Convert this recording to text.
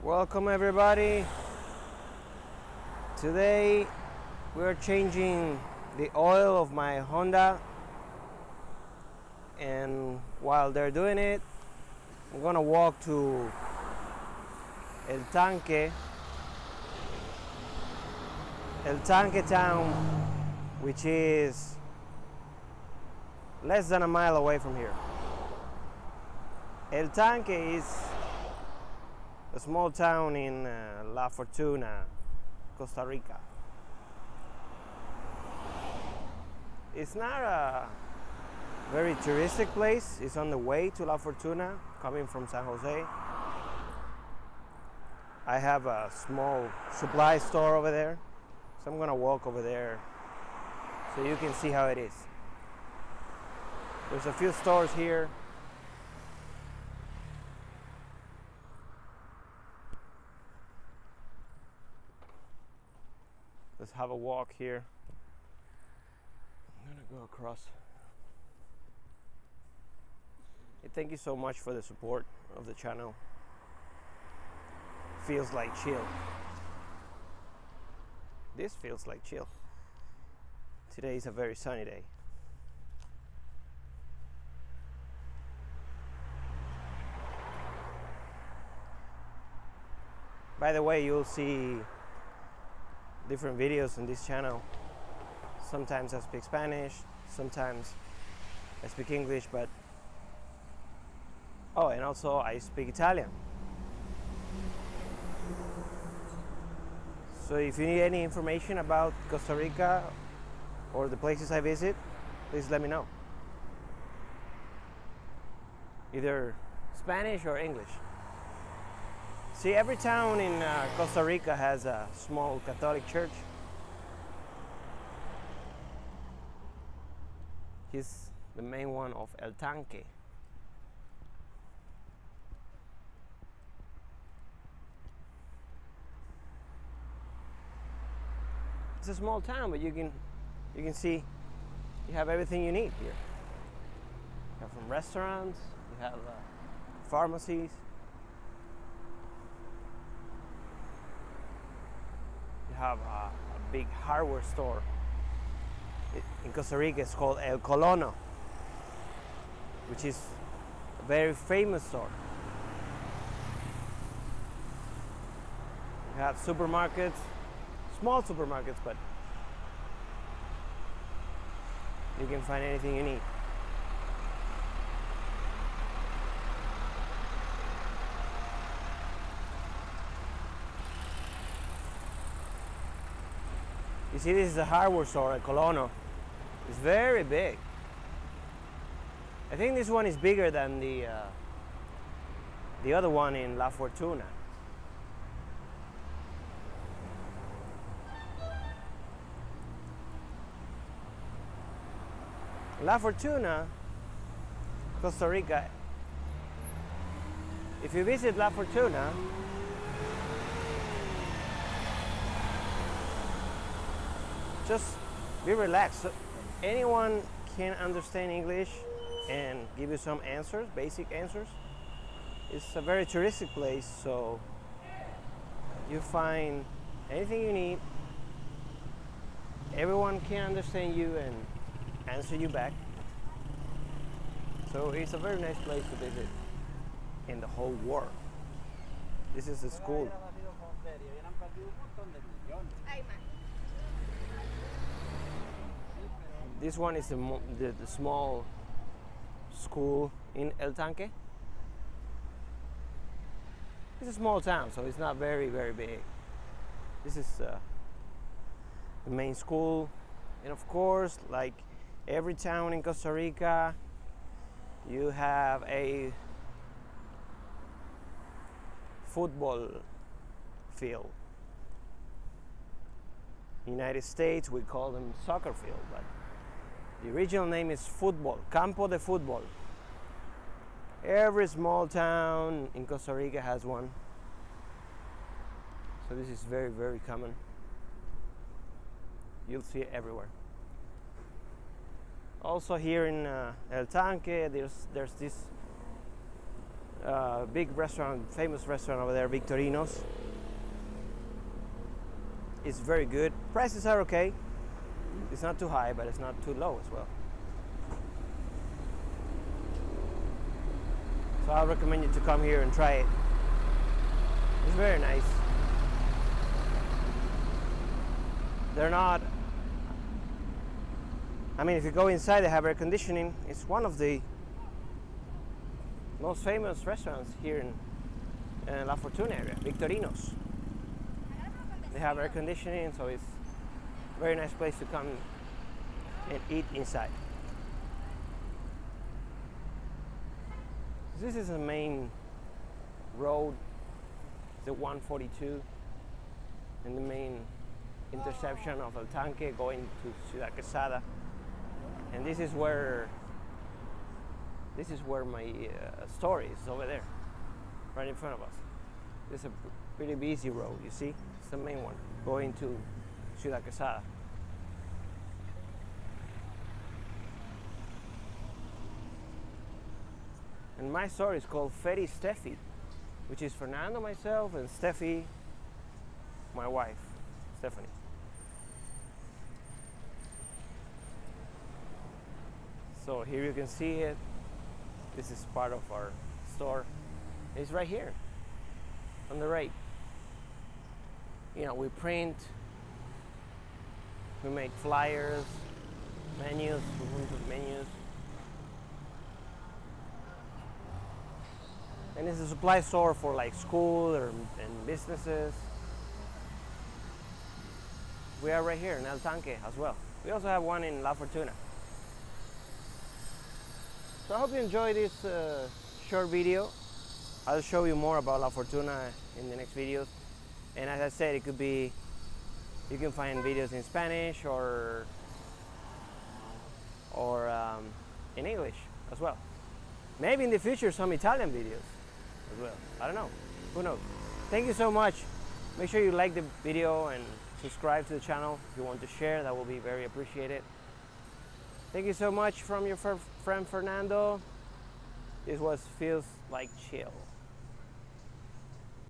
Welcome everybody. Today we're changing the oil of my Honda, and while they're doing it, I'm gonna walk to El Tanque town, which is less than a mile away from here. El Tanque is a small town in La Fortuna, Costa Rica. It's not a very touristic place. It's on the way to La Fortuna, coming from San Jose. I have a small supply store over there, so I'm gonna walk over there so you can see how it is. There's a few stores here. Let's have a walk here. I'm gonna go across. Hey, thank you so much for the support of the channel. Feels like chill. This feels like chill. Today is a very sunny day. By the way, you'll see different videos on this channel. Sometimes I speak Spanish, sometimes I speak English, but and also I speak Italian. So if you need any information about Costa Rica or the places I visit, please let me know. Either Spanish or English. See, every town in Costa Rica has a small Catholic church. He's the main one of El Tanque. It's a small town, but you can see you have everything you need here. You have from restaurants, you have pharmacies. Have a big hardware store. In Costa Rica it's called El Colono, which is a very famous store. You have supermarkets, small supermarkets, but you can find anything you need. You see, this is a hardware store at Colono. It's very big. I think this one is bigger than the other one in La Fortuna. La Fortuna, Costa Rica. If you visit La Fortuna, just be relaxed. So anyone can understand English and give you some answers, basic answers. It's a very touristic place, so you find anything you need. Everyone can understand you and answer you back. So it's a very nice place to visit in the whole world. This is the school. This one is the small school in El Tanque. It's a small town, so it's not very, very big. This is the main school. And of course, like every town in Costa Rica, you have a football field. United States, we call them soccer field, but the original name is football, Campo de Fútbol. Every small town in Costa Rica has one. So this is very, very common. You'll see it everywhere. Also here in El Tanque, there's this big restaurant, famous restaurant over there, Victorino's. It's very good. Prices are okay. It's not too high, but it's not too low as well. So I recommend you to come here and try it. It's very nice. They're not, I mean, if you go inside, they have air conditioning. It's one of the most famous restaurants here in La Fortuna area, Victorino's. They have air conditioning, so it's a very nice place to come and eat inside. This is the main road, the 142, and the main intersection of El Tanque going to Ciudad Quesada. And this is where my store is, over there, right in front of us. This is a pretty busy road, you see? It's the main one, going to Ciudad Quesada. And my store is called Feri Steffi, which is Fernando, myself, and Steffi, my wife, Stephanie. So here you can see it. This is part of our store. It's right here on the right. You know, we print, we make flyers, menus, we put menus. And it's a supply store for like school and businesses. We are right here in El Tanque as well. We also have one in La Fortuna. So I hope you enjoyed this short video. I'll show you more about La Fortuna in the next videos. And as I said, it could be, you can find videos in Spanish or in English as well. Maybe in the future some Italian videos as well. I don't know. Who knows? Thank you so much. Make sure you like the video and subscribe to the channel. If you want to share, that will be very appreciated. Thank you so much from your friend Fernando. This was Feels Like Chill.